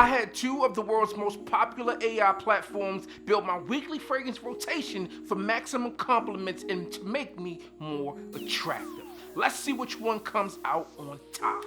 I had two of the world's most popular AI platforms build my weekly fragrance rotation for maximum compliments and to make me more attractive. Let's see which one comes out on top.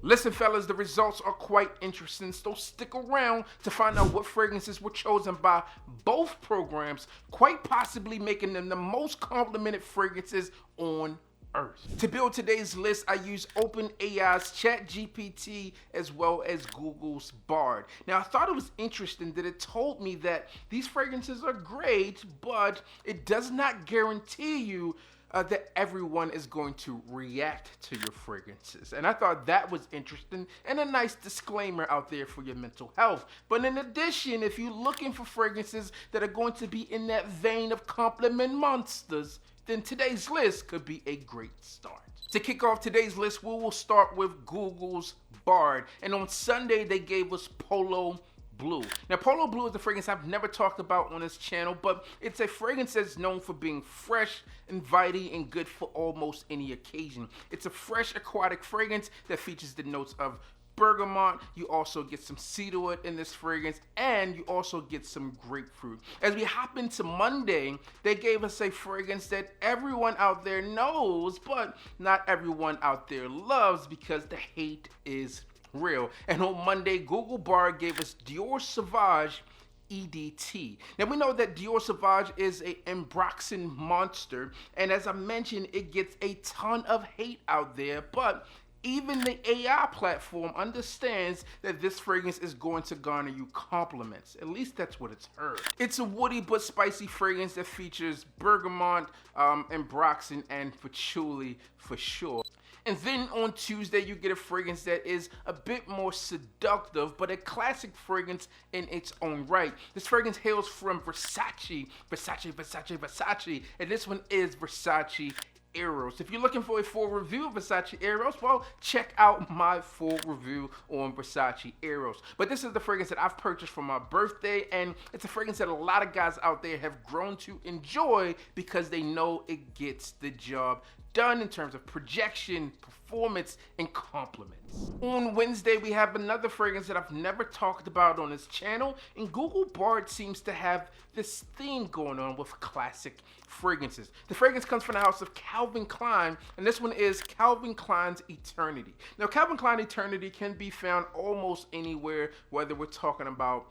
Listen, fellas, the results are quite interesting, so stick around to find out what fragrances were chosen by both programs, quite possibly making them the most complimented fragrances on Earth. To build today's list, I used OpenAI's ChatGPT as well as Google's BARD. Now, I thought it was interesting that it told me that these fragrances are great, but it does not guarantee you that everyone is going to react to your fragrances. And I thought that was interesting and a nice disclaimer out there for your mental health. But in addition, if you're looking for fragrances that are going to be in that vein of compliment monsters, then today's list could be a great start. To kick off today's list, we will start with Google's BARD. And on Sunday, they gave us Polo Blue. Now, Polo Blue is a fragrance I've never talked about on this channel, but it's a fragrance that's known for being fresh, inviting, and good for almost any occasion. It's a fresh aquatic fragrance that features the notes of bergamot. You also get some cedarwood in this fragrance, and you also get some grapefruit. As we hop into Monday, they gave us a fragrance that everyone out there knows, but not everyone out there loves because the hate is real. And on Monday, Google BARD gave us Dior Sauvage EDT. Now, we know that Dior Sauvage is a Ambroxan monster, and as I mentioned, it gets a ton of hate out there, but even the AI platform understands that this fragrance is going to garner you compliments. At least that's what it's heard. It's a woody but spicy fragrance that features bergamot, Ambroxan, and patchouli for sure. And then on Tuesday, you get a fragrance that is a bit more seductive, but a classic fragrance in its own right. This fragrance hails from Versace, and this one is Versace Eros. If you're looking for a full review of Versace Eros, well, check out my full review on Versace Eros. But this is the fragrance that I've purchased for my birthday, and it's a fragrance that a lot of guys out there have grown to enjoy because they know it gets the job done in terms of projection, performance, and compliments. On Wednesday, we have another fragrance that I've never talked about on this channel, and Google BARD seems to have this theme going on with classic fragrances. The fragrance comes from the house of Calvin Klein, and this one is Calvin Klein's Eternity. Now, Calvin Klein Eternity can be found almost anywhere, whether we're talking about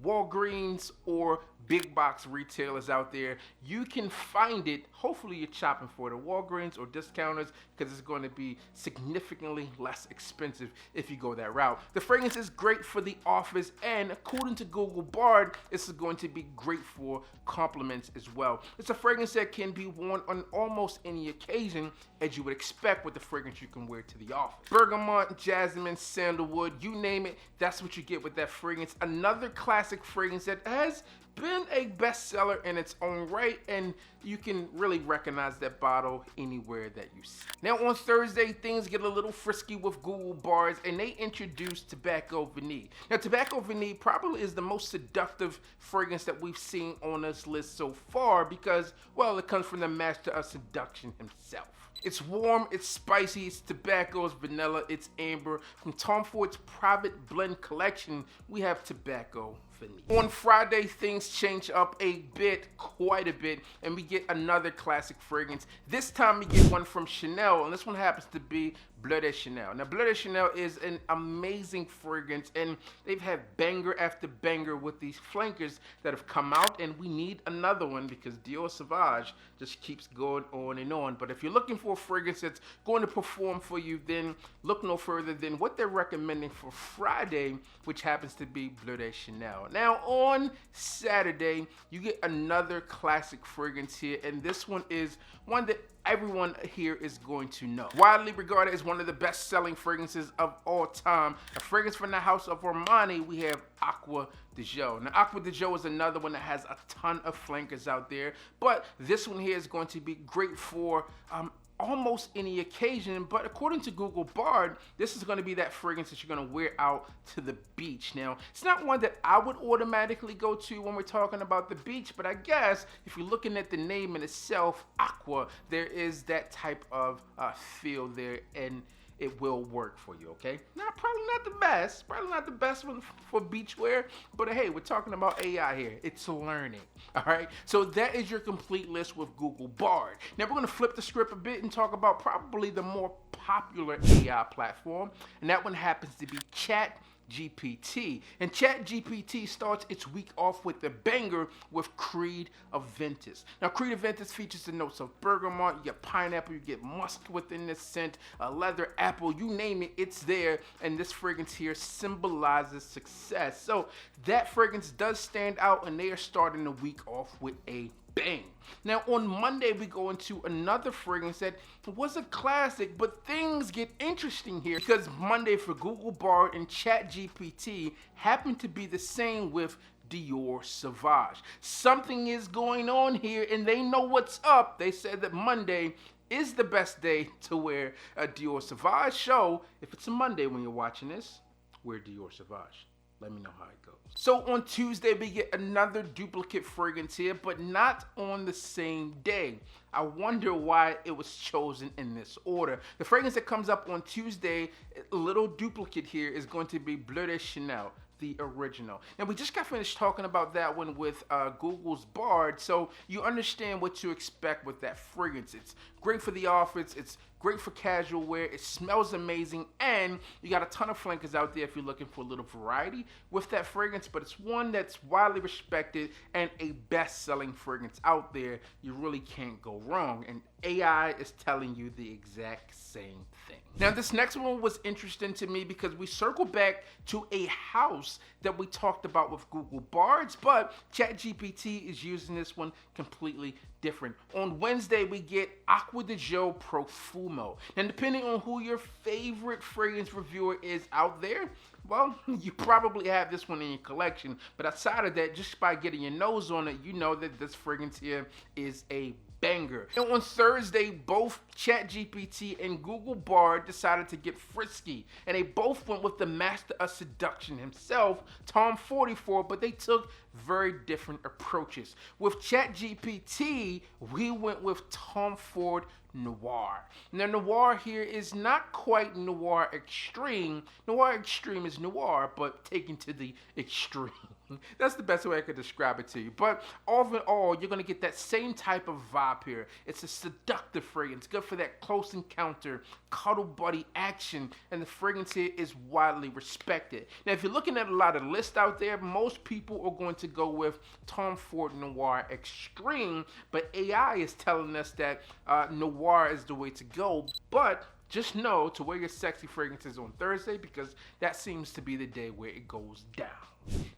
Walgreens or big box retailers out there. You can find it. Hopefully you're shopping for it at Walgreens or discounters because it's going to be significantly less expensive if you go that route. The fragrance is great for the office, and according to Google BARD, this is going to be great for compliments as well. It's a fragrance that can be worn on almost any occasion, as you would expect with the fragrance you can wear to the office. Bergamot, jasmine, sandalwood, you name it, that's what you get with that fragrance. Another classic fragrance that has been a bestseller in its own right, and you can really recognize that bottle anywhere that you see. Now, on Thursday, things get a little frisky with Google BARDs, and they introduced Tobacco Vanille. Now, Tobacco Vanille probably is the most seductive fragrance that we've seen on this list so far because, well, it comes from the master of seduction himself. It's warm, it's spicy, it's tobacco, it's vanilla, it's amber. From Tom Ford's private blend collection, we have Tobacco Vanille. On Friday, things change up a bit, quite a bit, and we get another classic fragrance. This time we get one from Chanel, and this one happens to be Bleu de Chanel. Now, Bleu de Chanel is an amazing fragrance, and they've had banger after banger with these flankers that have come out, and we need another one because Dior Sauvage just keeps going on and on. But if you're looking for a fragrance that's going to perform for you, then look no further than what they're recommending for Friday, which happens to be Bleu de Chanel. Now, on Saturday, you get another classic fragrance here, and this one is one that everyone here is going to know. Widely regarded as one of the best-selling fragrances of all time, a fragrance from the house of Armani, we have Acqua di Gio. Now, Acqua di Gio is another one that has a ton of flankers out there, but this one here is going to be great for almost any occasion, but according to Google Bard, this is going to be that fragrance that you're going to wear out to the beach. Now, it's not one that I would automatically go to when we're talking about the beach, but I guess if you're looking at the name in itself, Aqua, there is that type of feel there, and it will work for you, okay? Probably not the best one for beachwear, but hey, we're talking about AI here. It's learning, all right? So that is your complete list with Google Bard. Now we're gonna flip the script a bit and talk about probably the more popular AI platform, and that one happens to be ChatGPT. And ChatGPT starts its week off with the banger with Creed Aventus. Now, Creed Aventus features the notes of bergamot, you get pineapple, you get musk within the scent, leather, apple, you name it, it's there. And this fragrance here symbolizes success. So that fragrance does stand out, and they are starting the week off with a bang. Now on Monday we go into another fragrance that was a classic, but things get interesting here because Monday for Google Bard and ChatGPT happened to be the same with Dior Sauvage. Something is going on here and they know what's up. They said that Monday is the best day to wear a Dior Sauvage. So if it's a Monday when you're watching this, wear Dior Sauvage. Let me know how it goes. So on Tuesday, we get another duplicate fragrance here, but not on the same day. I wonder why it was chosen in this order. The fragrance that comes up on Tuesday, a little duplicate here, is going to be Bleu de Chanel, the original. Now we just got finished talking about that one with Google's Bard, so you understand what to expect with that fragrance. It's great for the office, it's great for casual wear, it smells amazing, and you got a ton of flankers out there if you're looking for a little variety with that fragrance, but it's one that's widely respected and a best-selling fragrance out there. You really can't go wrong, and AI is telling you the exact same thing. Now this next one was interesting to me because we circle back to a house that we talked about with Google Bards, but ChatGPT is using this one completely different. On Wednesday, we get Acqua di Gio Profumo. And depending on who your favorite fragrance reviewer is out there, well, you probably have this one in your collection. But outside of that, just by getting your nose on it, you know that this fragrance here is a banger. And on Thursday, both ChatGPT and Google Bard decided to get frisky, and they both went with the master of seduction himself, Tom 44, but they took very different approaches. With ChatGPT, we went with Tom Ford Noir. Now, Noir here is not quite Noir Extreme. Noir Extreme is Noir, but taken to the extreme. That's the best way I could describe it to you. But all in all, you're going to get that same type of vibe here. It's a seductive fragrance, good for that close encounter, cuddle buddy action, and the fragrance here is widely respected. Now, if you're looking at a lot of lists out there, most people are going to go with Tom Ford Noir Extreme, but AI is telling us that Noir is the way to go. But just know to wear your sexy fragrances on Thursday because that seems to be the day where it goes down.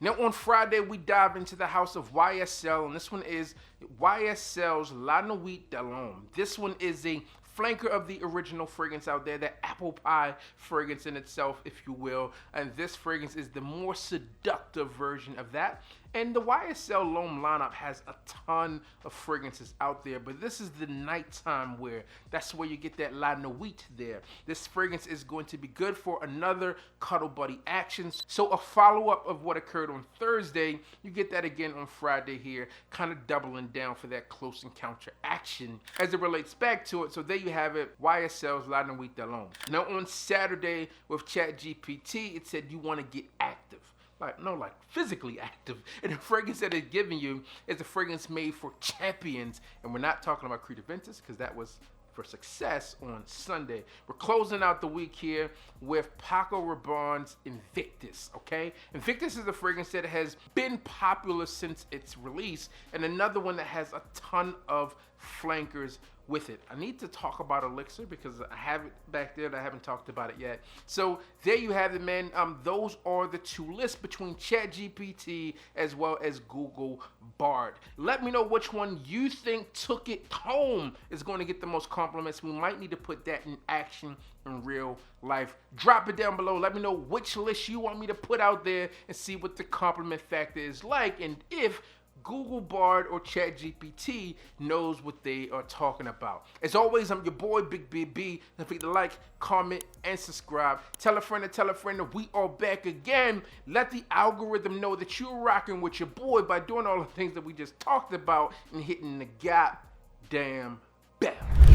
Now on Friday, we dive into the house of YSL, and this one is YSL's La Nuit de l'Homme. This one is a flanker of the original fragrance out there, that apple pie fragrance in itself, if you will. And this fragrance is the more seductive version of that. And the YSL L'Homme lineup has a ton of fragrances out there, but this is the nighttime wear. That's where you get that La Nuit there. This fragrance is going to be good for another cuddle buddy action. So a follow-up of what occurred on Thursday, you get that again on Friday here, kind of doubling down for that close encounter action as it relates back to it. So there you have it, YSL's La Nuit de l'Homme. Now on Saturday with ChatGPT, it said you want to get active. Like physically active. And the fragrance that it's giving you is a fragrance made for champions. And we're not talking about Creed Aventus because that was for success on Sunday. We're closing out the week here with Paco Rabanne's Invictus, okay? Invictus is a fragrance that has been popular since its release, and another one that has a ton of flankers with it. I need to talk about Elixir because I have it back there and I haven't talked about it yet. So there you have it, man. Those are the two lists between ChatGPT as well as Google Bard. Let me know which one you think took it home is going to get the most compliments. We might need to put that in action in real life. Drop it down below. Let me know which list you want me to put out there and see what the compliment factor is like, and if Google Bard or ChatGPT knows what they are talking about. As always, I'm your boy, Big BB. Don't forget to like, comment, and subscribe. Tell a friend that we are back again. Let the algorithm know that you're rocking with your boy by doing all the things that we just talked about and hitting the goddamn bell.